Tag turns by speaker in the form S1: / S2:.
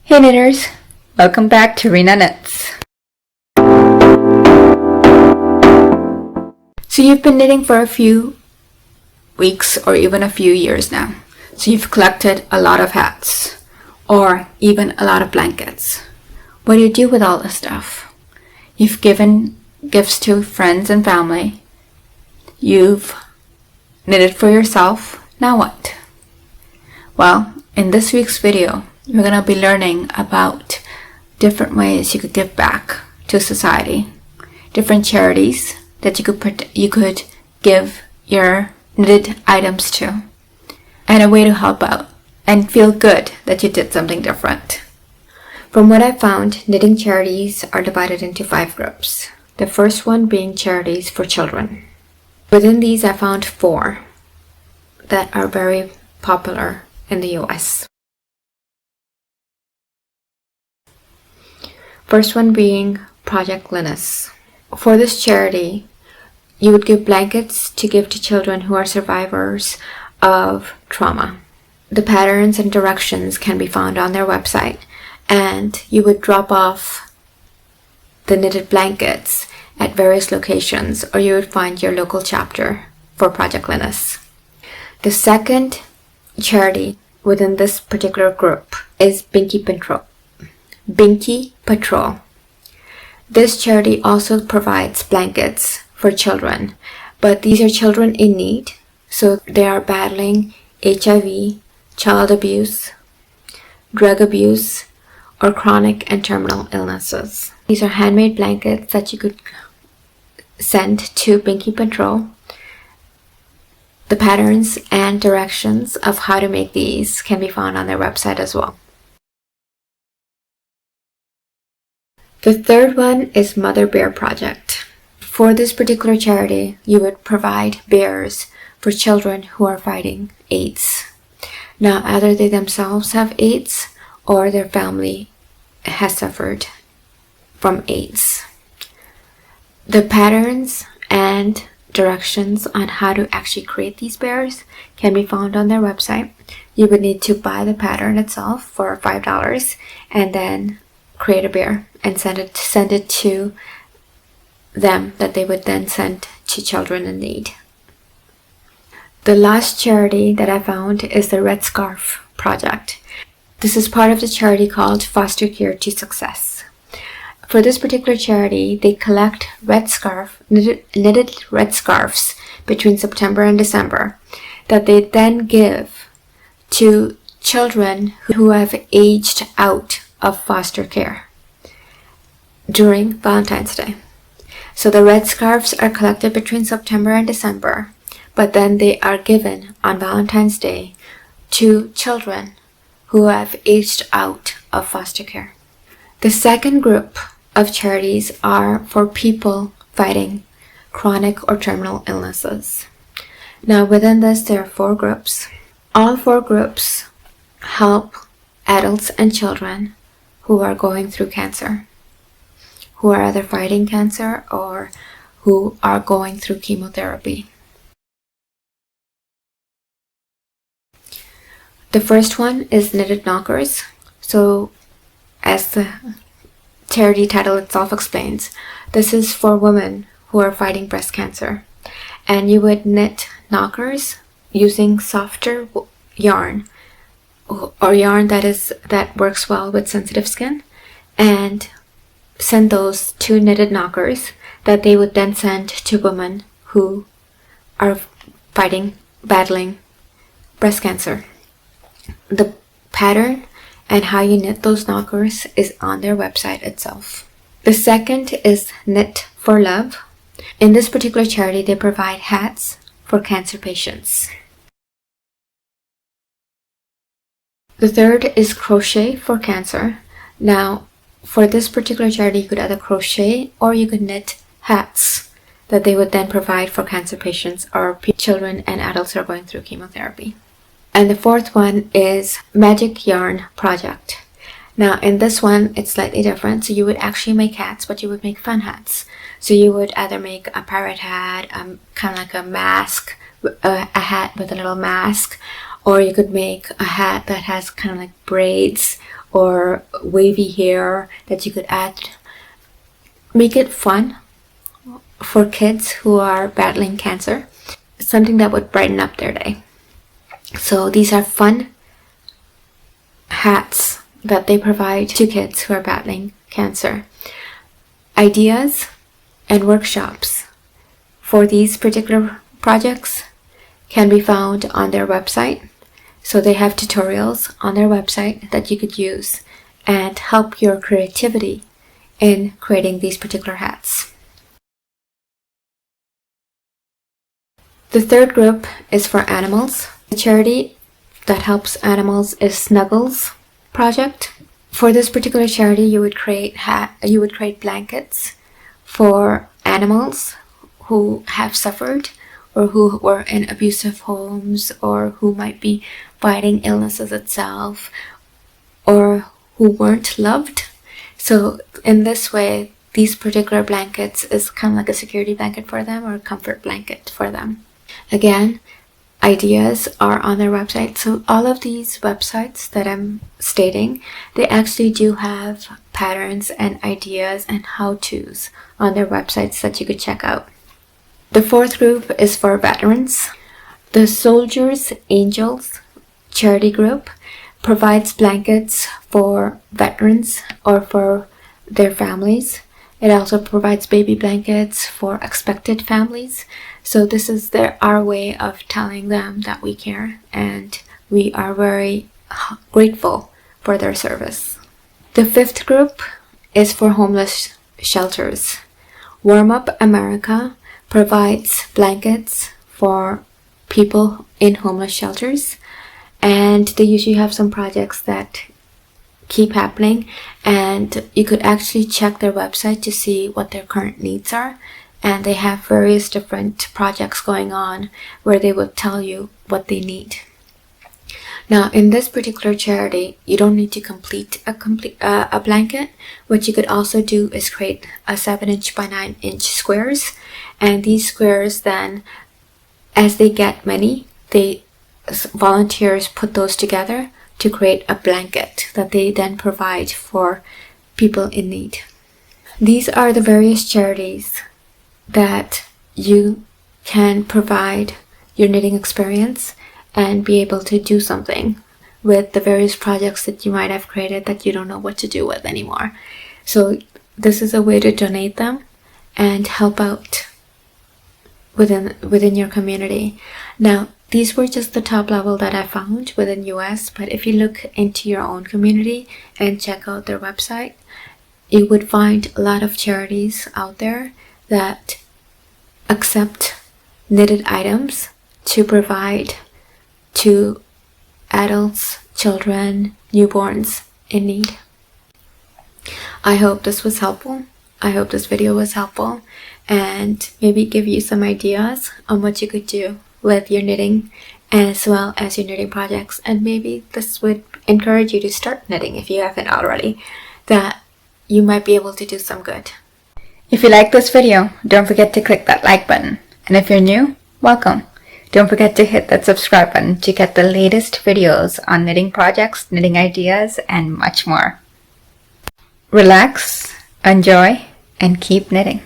S1: Hey knitters, welcome back to Rena Knits. So you've been knitting for a few weeks or even a few years now. So you've collected a lot of hats or even a lot of blankets. What do you do with all this stuff? You've given gifts to friends and family. You've knitted for yourself. Now what? Well, in this week's video, we're going to be learning about different ways you could give back to society, different charities that you could give your knitted items to, and a way to help out and feel good that you did something different. From what I found, knitting charities are divided into 5 groups. The first one being charities for children. Within these, I found 4 that are very popular in the US. First one being Project Linus. For this charity, you would give blankets to give to children who are survivors of trauma. The patterns and directions can be found on their website, and you would drop off the knitted blankets at various locations, or you would find your local chapter for Project Linus. The second charity within this particular group is Binky Patrol. This charity also provides blankets for children, but these are children in need, so they are battling HIV, child abuse, drug abuse, or chronic and terminal illnesses. These are handmade blankets that you could send to Binky Patrol. The patterns and directions of how to make these can be found on their website as well. The third one is Mother Bear Project. For this particular charity, you would provide bears for children who are fighting AIDS. Now, either they themselves have AIDS or their family has suffered from AIDS. The patterns and directions on how to actually create these bears can be found on their website. You would need to buy the pattern itself for $5 and then create a bear and send it to them, that they would then send to children in need. The last charity that I found is the Red Scarf Project. This is part of the charity called Foster Care to Success. For this particular charity, they collect knitted red scarves between September and December that they then give to children who have aged out of foster care during Valentine's Day. So the red scarves are collected between September and December, but then they are given on Valentine's Day to children who have aged out of foster care. The second group of charities are for people fighting chronic or terminal illnesses. Now within this, there are 4 groups. All 4 groups help adults and children who are going through cancer, who are either fighting cancer or who are going through chemotherapy. The first one is Knitted Knockers. So as the charity title itself explains, this is for women who are fighting breast cancer. And you would knit knockers using softer yarn or yarn that works well with sensitive skin, and send those to knitted knockers that they would then send to women who are battling breast cancer. The pattern and how you knit those knockers is on their website itself. The second is Knit for Love. In this particular charity, they provide hats for cancer patients. The third is Crochet for Cancer. Now, for this particular charity, you could either crochet or you could knit hats that they would then provide for cancer patients or children and adults who are going through chemotherapy. And the fourth one is Magic Yarn Project. Now in this one, it's slightly different. So you would actually make hats, but you would make fun hats. So you would either make a pirate hat, kind of like a mask, a hat with a little mask, or you could make a hat that has kind of like braids or wavy hair that you could add. Make it fun for kids who are battling cancer, something that would brighten up their day. So these are fun hats that they provide to kids who are battling cancer. Ideas and workshops for these particular projects can be found on their website. So they have tutorials on their website that you could use and help your creativity in creating these particular hats. The third group is for animals. The charity that helps animals is Snuggles Project. For this particular charity, you would create blankets for animals who have suffered or who were in abusive homes or who might be fighting illnesses itself or who weren't loved. So in this way, these particular blankets is kind of like a security blanket for them or a comfort blanket for them. Again, ideas are on their website. So all of these websites that I'm stating, they actually do have patterns and ideas and how-tos on their websites that you could check out. The fourth group is for veterans. The Soldiers Angels charity group provides blankets for veterans or for their families. It also provides baby blankets for expected families. So this is our way of telling them that we care and we are very grateful for their service. The fifth group is for homeless shelters. Warm Up America provides blankets for people in homeless shelters, and they usually have some projects that keep happening, and you could actually check their website to see what their current needs are, and they have various different projects going on where they will tell you what they need. Now in this particular charity, you don't need to complete a blanket. What you could also do is create a 7" by 9" squares, and these squares then, as they get many, volunteers put those together to create a blanket that they then provide for people in need. These are the various charities that you can provide your knitting experience and be able to do something with the various projects that you might have created that you don't know what to do with anymore. So this is a way to donate them and help out within your community. Now, these were just the top level that I found within US, but if you look into your own community and check out their website, you would find a lot of charities out there that accept knitted items to provide to adults, children, newborns in need. I hope this was helpful. I hope this video was helpful and maybe give you some ideas on what you could do with your knitting as well as your knitting projects, and maybe this would encourage you to start knitting if you haven't already, that you might be able to do some good. If you like this video, don't forget to click that like button, and if you're new, welcome. Don't forget to hit that subscribe button to get the latest videos on knitting projects, knitting ideas, and much more. Relax, enjoy, and keep knitting.